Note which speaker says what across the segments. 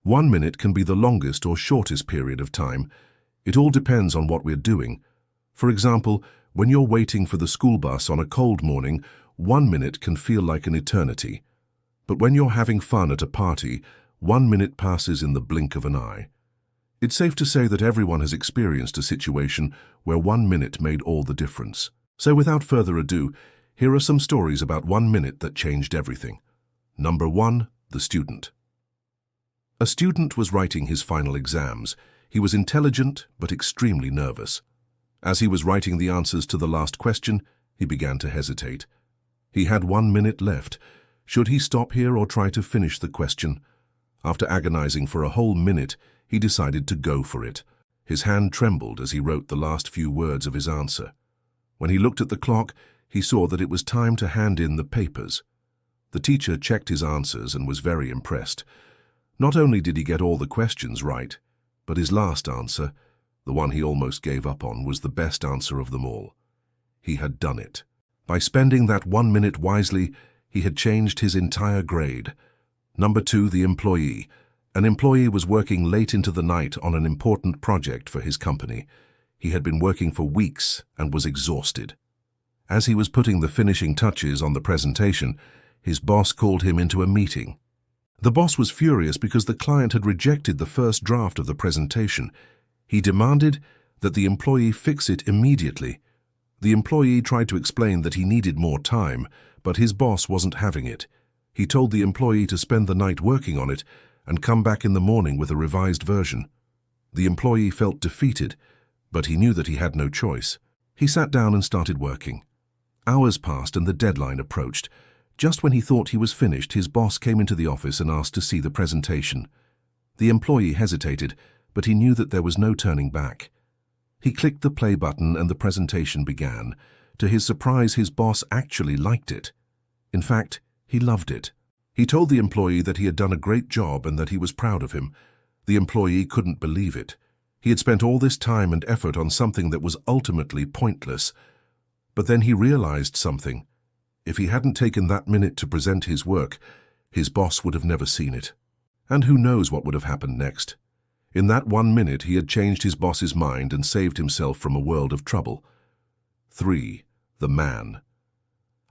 Speaker 1: 1 minute can be the longest or shortest period of time. It all depends on what we're doing. For example, when you're waiting for the school bus on a cold morning, 1 minute can feel like an eternity. But when you're having fun at a party, 1 minute passes in the blink of an eye. It's safe to say that everyone has experienced a situation where 1 minute made all the difference. So without further ado, here are some stories about 1 minute that changed everything. Number 1, the student. A student was writing his final exams. He was intelligent but extremely nervous. As he was writing the answers to the last question, he began to hesitate. He had 1 minute left. Should he stop here or try to finish the question? After agonizing for a whole minute, he decided to go for it. His hand trembled as he wrote the last few words of his answer. When he looked at the clock, he saw that it was time to hand in the papers. The teacher checked his answers and was very impressed. Not only did he get all the questions right, but his last answer, the one he almost gave up on, was the best answer of them all. He had done it. By spending that 1 minute wisely, he had changed his entire grade. Number 2, the employee. An employee was working late into the night on an important project for his company. He had been working for weeks and was exhausted. As he was putting the finishing touches on the presentation, his boss called him into a meeting. The boss was furious because the client had rejected the first draft of the presentation. He demanded that the employee fix it immediately. The employee tried to explain that he needed more time, but his boss wasn't having it. He told the employee to spend the night working on it and come back in the morning with a revised version. The employee felt defeated, but he knew that he had no choice. He sat down and started working. Hours passed and the deadline approached. Just when he thought he was finished, his boss came into the office and asked to see the presentation. The employee hesitated, but he knew that there was no turning back. He clicked the play button and the presentation began. To his surprise, his boss actually liked it. In fact, he loved it. He told the employee that he had done a great job and that he was proud of him. The employee couldn't believe it. He had spent all this time and effort on something that was ultimately pointless. But then he realized something. If he hadn't taken that minute to present his work, his boss would have never seen it. And who knows what would have happened next. In that 1 minute, he had changed his boss's mind and saved himself from a world of trouble. 3. The man.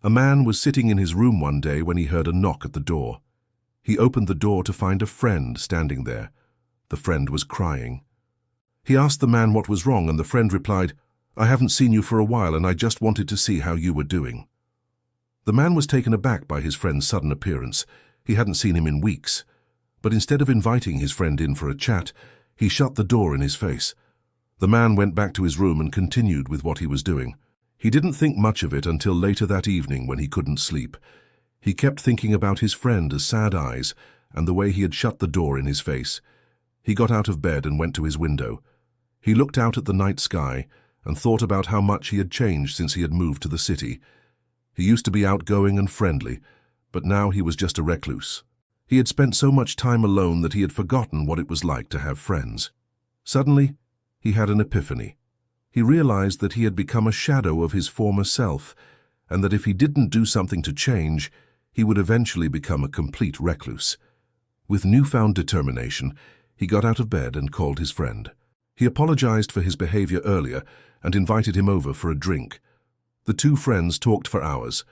Speaker 1: A man was sitting in his room one day when he heard a knock at the door. He opened the door to find a friend standing there. The friend was crying. He asked the man what was wrong, and the friend replied, "I haven't seen you for a while and I just wanted to see how you were doing." The man was taken aback by his friend's sudden appearance. He hadn't seen him in weeks. But instead of inviting his friend in for a chat, he shut the door in his face. The man went back to his room and continued with what he was doing. He didn't think much of it until later that evening when he couldn't sleep. He kept thinking about his friend's sad eyes and the way he had shut the door in his face. He got out of bed and went to his window. He looked out at the night sky and thought about how much he had changed since he had moved to the city. He used to be outgoing and friendly, but now he was just a recluse. He had spent so much time alone that he had forgotten what it was like to have friends. Suddenly, he had an epiphany. He realized that he had become a shadow of his former self, and that if he didn't do something to change, he would eventually become a complete recluse. With newfound determination, he got out of bed and called his friend. He apologized for his behavior earlier and invited him over for a drink. The two friends talked for hours.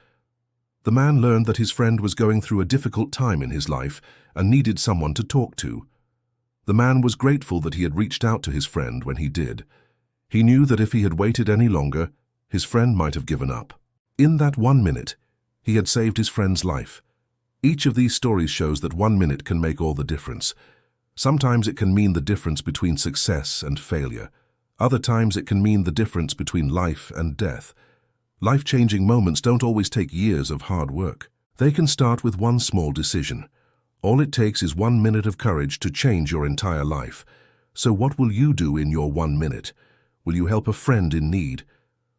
Speaker 1: The man learned that his friend was going through a difficult time in his life and needed someone to talk to. The man was grateful that he had reached out to his friend when he did. He knew that if he had waited any longer, his friend might have given up. In that 1 minute, he had saved his friend's life. Each of these stories shows that 1 minute can make all the difference. Sometimes it can mean the difference between success and failure. Other times it can mean the difference between life and death. Life-changing moments don't always take years of hard work. They can start with one small decision. All it takes is 1 minute of courage to change your entire life. So what will you do in your 1 minute? Will you help a friend in need?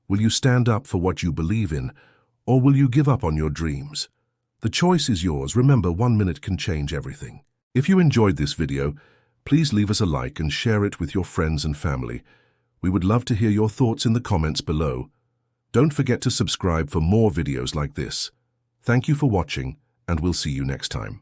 Speaker 1: Will you stand up for what you believe in? Or will you give up on your dreams? The choice is yours. Remember, 1 minute can change everything. If you enjoyed this video, please leave us a like and share it with your friends and family. We would love to hear your thoughts in the comments below. Don't forget to subscribe for more videos like this. Thank you for watching, and we'll see you next time.